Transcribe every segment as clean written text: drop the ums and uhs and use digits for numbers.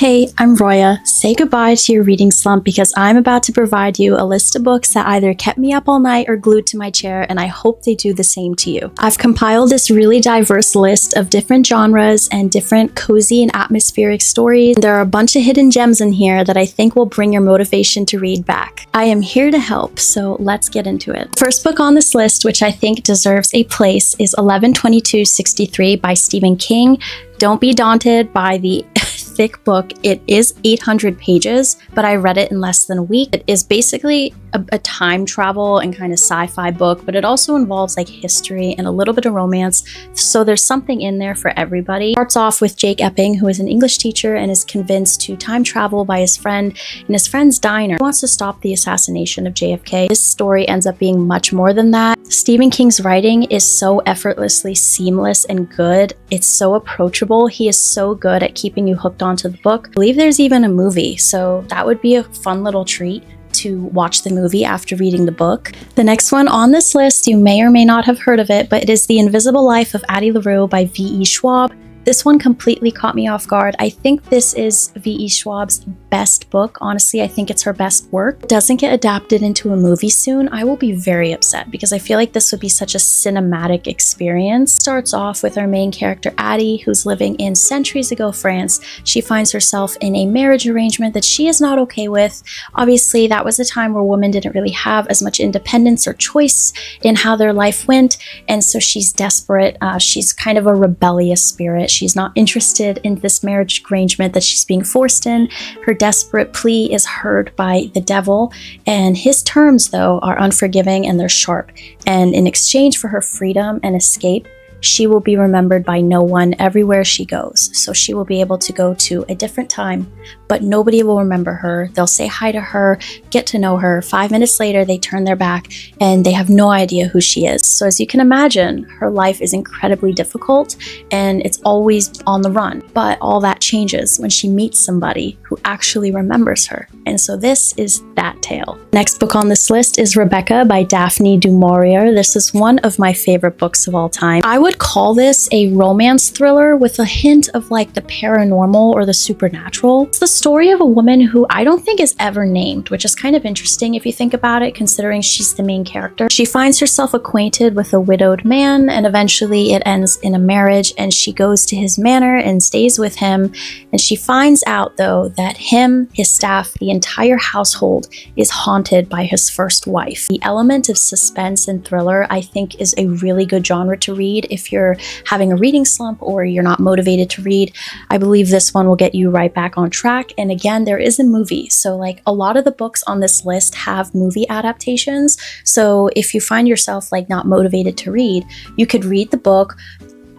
Hey, I'm Roya. Say goodbye to your reading slump because I'm about to provide you a list of books that either kept me up all night or glued to my chair, and I hope they do the same to you. I've compiled this really diverse list of different genres and different cozy and atmospheric stories. There are a bunch of hidden gems in here that I think will bring your motivation to read back. I am here to help, so let's get into it. First book on this list, which I think deserves a place, is 11/22/63 by Stephen King. Don't be daunted by the thick book. It is 800 pages, but I read it in less than a week. It is basically a time travel and kind of sci-fi book, but it also involves like history and a little bit of romance. So there's something in there for everybody. It starts off with Jake Epping, who is an English teacher and is convinced to time travel by his friend in his friend's diner. He wants to stop the assassination of JFK. This story ends up being much more than that. Stephen King's writing is so effortlessly seamless and good. It's so approachable. He is so good at keeping you hooked onto the book. I believe there's even a movie, so that would be a fun little treat to watch the movie after reading the book. The next one on this list, you may or may not have heard of it, but it is The Invisible Life of Addie LaRue by V.E. Schwab. This one completely caught me off guard. I think this is V.E. Schwab's best book. Honestly, I think it's her best work. If it doesn't get adapted into a movie soon, I will be very upset because I feel like this would be such a cinematic experience. It starts off with our main character, Addie, who's living in centuries ago France. She finds herself in a marriage arrangement that she is not okay with. Obviously, that was a time where women didn't really have as much independence or choice in how their life went, and so she's desperate. She's kind of a rebellious spirit. She's not interested in this marriage arrangement that she's being forced in. Her desperate plea is heard by the devil, and his terms, though, are unforgiving and they're sharp. And in exchange for her freedom and escape, she will be remembered by no one everywhere she goes. So she will be able to go to a different time, but nobody will remember her. They'll say hi to her, get to know her. 5 minutes later, they turn their back and they have no idea who she is. So as you can imagine, her life is incredibly difficult and it's always on the run. But all that changes when she meets somebody who actually remembers her. And so this is that tale. Next book on this list is Rebecca by Daphne du Maurier. This is one of my favorite books of all time. I would call this a romance thriller with a hint of like the paranormal or the supernatural. It's the story of a woman who I don't think is ever named, which is kind of interesting if you think about it, considering she's the main character. She finds herself acquainted with a widowed man, and eventually it ends in a marriage, and she goes to his manor and stays with him. And she finds out, though, that him, his staff, the entire household is haunted by his first wife. The element of suspense and thriller, I think, is a really good genre to read if you're having a reading slump or you're not motivated to read. I believe this one will get you right back on track. And again, there is a movie. So like a lot of the books on this list have movie adaptations. So if you find yourself like not motivated to read, you could read the book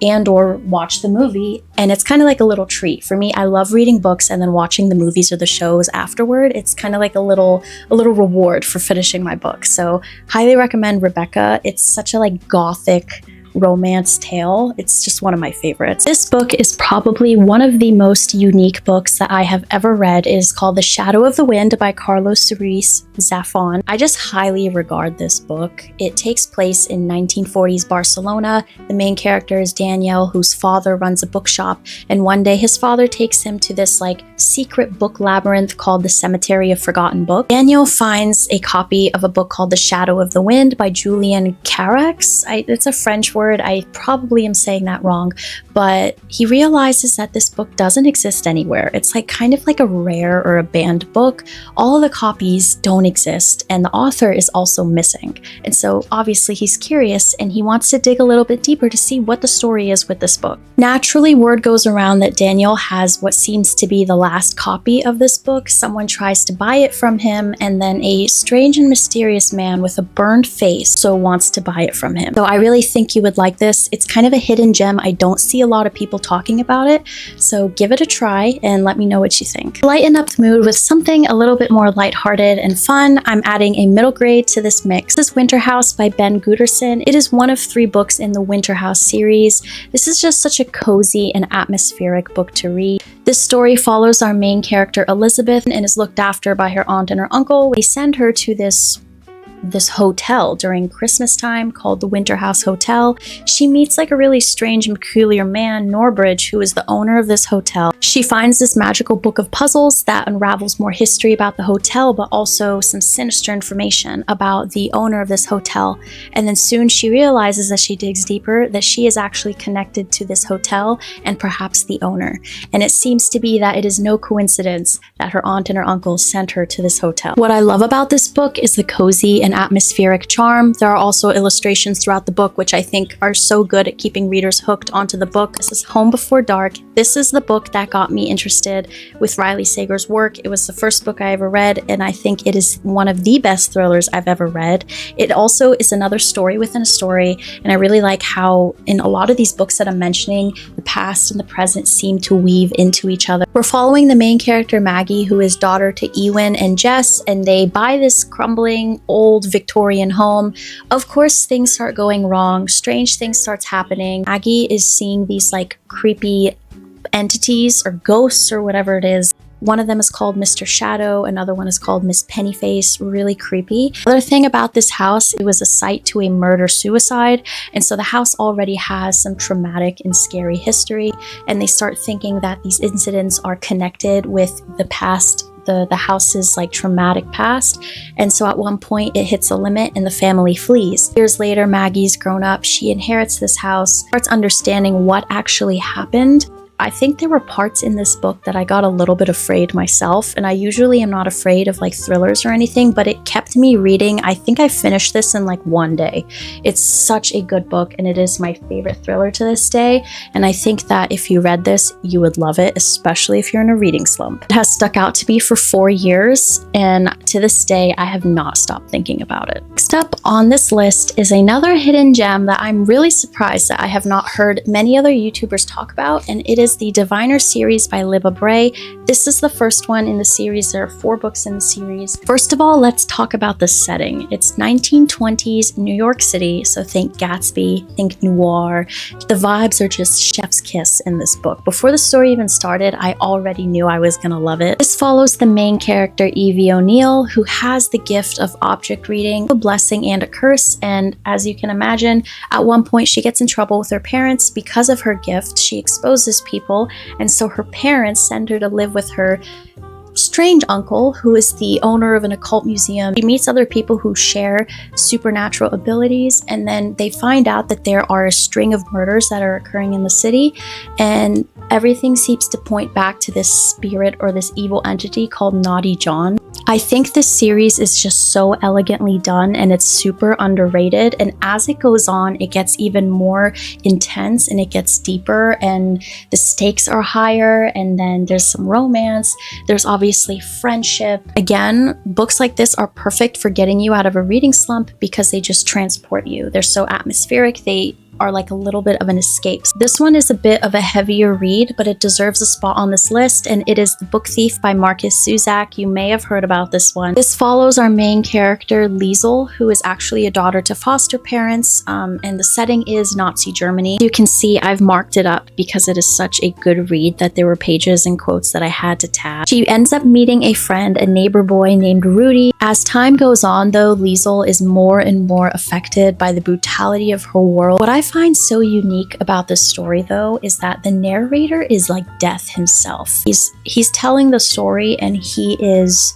and or watch the movie, and it's kind of like a little treat. For me, I love reading books and then watching the movies or the shows afterward. It's kind of like a little reward for finishing my book. So highly recommend Rebecca. It's such a like Gothic romance tale. It's just one of my favorites. This book is probably one of the most unique books that I have ever read. It is called The Shadow of the Wind by Carlos Ruiz Zafón. I just highly regard this book. It takes place in 1940s Barcelona. The main character is Daniel, whose father runs a bookshop, and one day his father takes him to this like secret book labyrinth called the Cemetery of Forgotten Books. Daniel finds a copy of a book called The Shadow of the Wind by Julian Carax. It's a French word. I probably am saying that wrong, but he realizes that this book doesn't exist anywhere. It's like kind of like a rare or a banned book. All of the copies don't exist, and the author is also missing. And so obviously he's curious and he wants to dig a little bit deeper to see what the story is with this book. Naturally, word goes around that Daniel has what seems to be the last copy of this book. Someone tries to buy it from him, and then a strange and mysterious man with a burned face so wants to buy it from him. So I really think you would like this. It's kind of a hidden gem. I don't see a lot of people talking about it, so give it a try and let me know what you think. Lighten up the mood with something a little bit more lighthearted and fun. I'm adding a middle grade to this mix. This is Winter House by Ben Guterson. It is one of 3 books in the Winter House series. This is just such a cozy and atmospheric book to read. This story follows our main character Elizabeth and is looked after by her aunt and her uncle. They send her to this this hotel during Christmas time called the Winter House Hotel. She meets like a really strange and peculiar man, Norbridge, who is the owner of this hotel. She finds this magical book of puzzles that unravels more history about the hotel, but also some sinister information about the owner of this hotel. And then soon she realizes, as she digs deeper, that she is actually connected to this hotel and perhaps the owner. And it seems to be that it is no coincidence that her aunt and her uncle sent her to this hotel. What I love about this book is the cozy and atmospheric charm. There are also illustrations throughout the book which I think are so good at keeping readers hooked onto the book. This is Home Before Dark. This is the book that got me interested with Riley Sager's work. It was the first book I ever read, and I think it is one of the best thrillers I've ever read. It also is another story within a story, and I really like how in a lot of these books that I'm mentioning, the past and the present seem to weave into each other. We're following the main character Maggie, who is daughter to Ewan and Jess, and they buy this crumbling old Victorian home. Of course, things start going wrong. Strange things starts happening. Maggie is seeing these like creepy entities or ghosts or whatever it is. One of them is called Mr. Shadow, another one is called Miss Pennyface, really creepy. Another thing about this house, it was a site to a murder-suicide, and so the house already has some traumatic and scary history, and they start thinking that these incidents are connected with the past, the house's like traumatic past. And so at one point it hits a limit and the family flees. Years later, Maggie's grown up, she inherits this house, starts understanding what actually happened. I think there were parts in this book that I got a little bit afraid myself, and I usually am not afraid of like thrillers or anything, but it kept me reading. I think I finished this in like one day. It's such a good book, and it is my favorite thriller to this day, and I think that if you read this, you would love it, especially if you're in a reading slump. It has stuck out to me for 4 years, and to this day, I have not stopped thinking about it. Next up on this list is another hidden gem that I'm really surprised that I have not heard many other YouTubers talk about, and it is the Diviner series by Libba Bray. This is the first one in the series. There are 4 books in the series. First of all, let's talk about the setting. It's 1920s New York City, so think Gatsby, think noir. The vibes are just chef's kiss in this book. Before the story even started, I already knew I was gonna love it. This follows the main character, Evie O'Neill, who has the gift of object reading, a blessing and a curse, and as you can imagine, at one point she gets in trouble with her parents because of her gift. She exposes people, and so her parents send her to live with her strange uncle, who is the owner of an occult museum. She meets other people who share supernatural abilities, and then they find out that there are a string of murders that are occurring in the city, and everything seems to point back to this spirit or this evil entity called Naughty John. I think this series is just so elegantly done, and it's super underrated, and as it goes on, it gets even more intense and it gets deeper, and the stakes are higher, and then there's some romance, there's obviously friendship. Again, books like this are perfect for getting you out of a reading slump because they just transport you. They're so atmospheric, they are like a little bit of an escape. This one is a bit of a heavier read, but it deserves a spot on this list, and it is The Book Thief by Marcus Zusak. You may have heard about this one. This follows our main character, Liesel, who is actually a daughter to foster parents, and the setting is Nazi Germany. You can see I've marked it up because it is such a good read that there were pages and quotes that I had to tab. She ends up meeting a friend, a neighbor boy named Rudy. As time goes on, though, Liesel is more and more affected by the brutality of her world. What I find so unique about this story, though, is that the narrator is like death himself. He's telling the story, and he is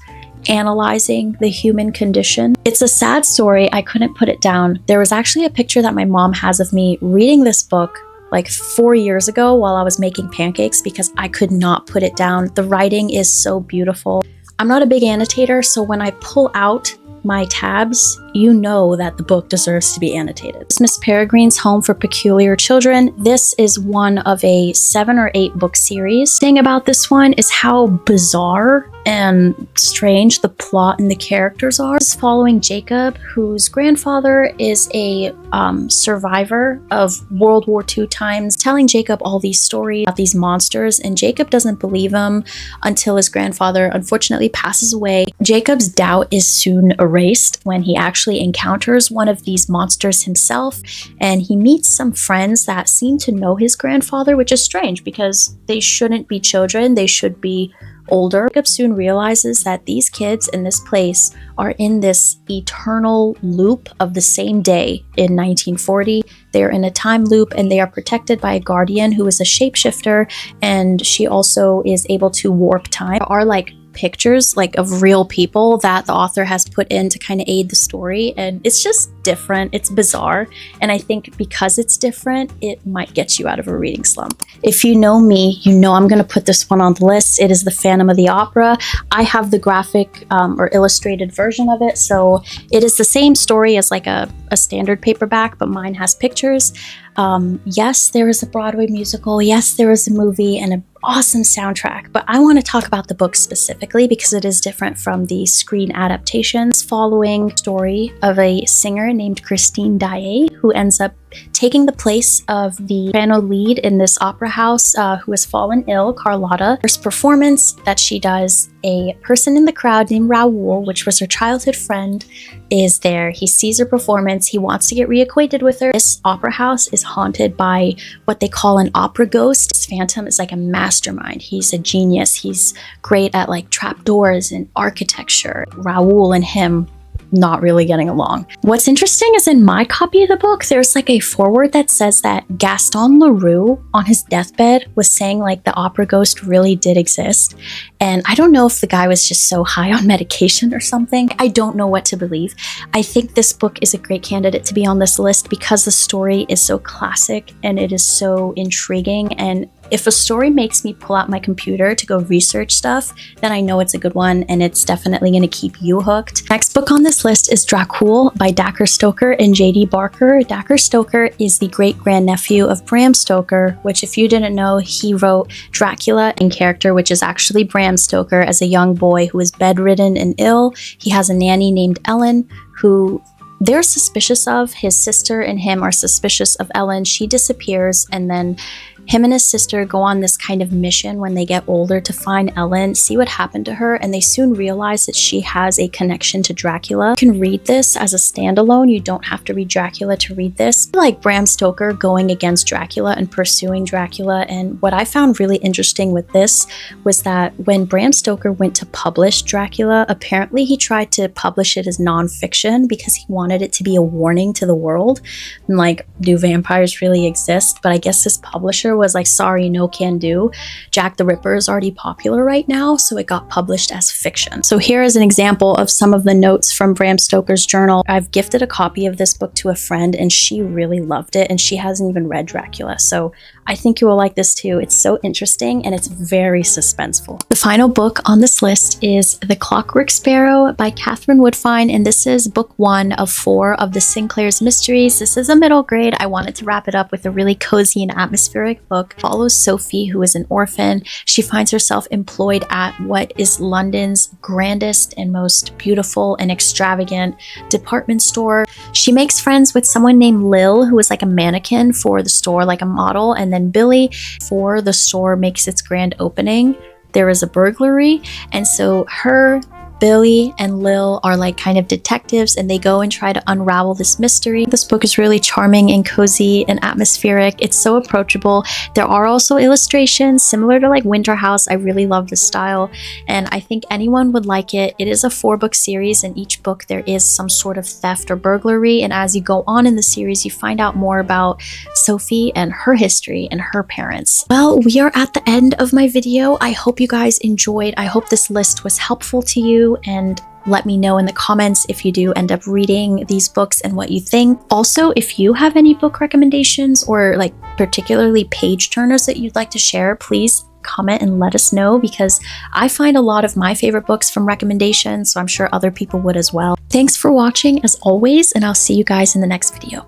analyzing the human condition. It's a sad story. I couldn't put it down. There was actually a picture that my mom has of me reading this book like 4 years ago while I was making pancakes because I could not put it down. The writing is so beautiful. I'm not a big annotator, so when I pull out my tabs, you know that the book deserves to be annotated. Miss Peregrine's Home for Peculiar Children. This is one of a 7 or 8 book series. The thing about this one is how bizarre and strange the plot and the characters are. It's following Jacob, whose grandfather is a survivor of World War II times, telling Jacob all these stories about these monsters, and Jacob doesn't believe him until his grandfather unfortunately passes away. Jacob's doubt is soon erased when he actually encounters one of these monsters himself, and he meets some friends that seem to know his grandfather, which is strange because they shouldn't be children, they should be older. Jacob soon realizes that these kids in this place are in this eternal loop of the same day in 1940. They're in a time loop and they are protected by a guardian who is a shapeshifter, and she also is able to warp time. There are like pictures like of real people that the author has put in to kind of aid the story, and it's just different. It's bizarre, and I think because it's different, it might get you out of a reading slump. If you know me, you know I'm going to put this one on the list. It is The Phantom of the Opera. I have the graphic or illustrated version of it, so it is the same story as like a standard paperback, but mine has pictures. Yes, there is a Broadway musical. Yes, there is a movie and an awesome soundtrack, but I want to talk about the book specifically because it is different from the screen adaptations. Following the story of a singer named Christine Daae, who ends up taking the place of the piano lead in this opera house who has fallen ill, Carlotta. First performance that she does, a person in the crowd named Raoul, which was her childhood friend, is there. He sees her performance. He wants to get reacquainted with her. This opera house is haunted by what they call an opera ghost. This phantom is like a mastermind. He's a genius. He's great at like trapdoors and architecture. Raoul and him not really getting along. What's interesting is in my copy of the book, there's like a foreword that says that Gaston Leroux on his deathbed was saying like the opera ghost really did exist. And I don't know if the guy was just so high on medication or something. I don't know what to believe. I think this book is a great candidate to be on this list because the story is so classic and it is so intriguing. And if a story makes me pull out my computer to go research stuff, then I know it's a good one and it's definitely going to keep you hooked. Next book on this list is Dracul by Dacre Stoker and J.D. Barker. Dacre Stoker is the great-grandnephew of Bram Stoker, which if you didn't know, he wrote Dracula in character, which is actually Bram Stoker as a young boy who is bedridden and ill. He has a nanny named Ellen who they're suspicious of. His sister and him are suspicious of Ellen. She disappears, and then him and his sister go on this kind of mission when they get older to find Ellen, see what happened to her, and they soon realize that she has a connection to Dracula. You can read this as a standalone. You don't have to read Dracula to read this. Like Bram Stoker going against Dracula and pursuing Dracula, and what I found really interesting with this was that when Bram Stoker went to publish Dracula, apparently he tried to publish it as nonfiction because he wanted it to be a warning to the world, and like, do vampires really exist? But I guess this publisher was like, sorry, no can do. Jack the Ripper is already popular right now, so it got published as fiction. So here is an example of some of the notes from Bram Stoker's journal. I've gifted a copy of this book to a friend and she really loved it, and she hasn't even read Dracula, so I think you will like this too. It's so interesting and it's very suspenseful. The final book on this list is The Clockwork Sparrow by Catherine Woodfine, and this is book 1 of 4 of the Sinclair's Mysteries. This is a middle grade. I wanted to wrap it up with a really cozy and atmospheric book. It follows Sophie, who is an orphan. She finds herself employed at what is London's grandest and most beautiful and extravagant department store. She makes friends with someone named Lil, who is like a mannequin for the store, like a model, and then Billy, for the store makes its grand opening, there is a burglary, and so her, Billy, and Lil are like kind of detectives, and they go and try to unravel this mystery. This book is really charming and cozy and atmospheric. It's so approachable. There are also illustrations similar to like Winter House. I really love the style, and I think anyone would like it. It is a 4-book series, and each book there is some sort of theft or burglary, and as you go on in the series, you find out more about Sophie and her history and her parents. Well, we are at the end of my video. I hope you guys enjoyed. I hope this list was helpful to you, and let me know in the comments if you do end up reading these books and what you think. Also, if you have any book recommendations or like particularly page turners that you'd like to share, please comment and let us know, because I find a lot of my favorite books from recommendations, so I'm sure other people would as well. Thanks for watching as always, and I'll see you guys in the next video.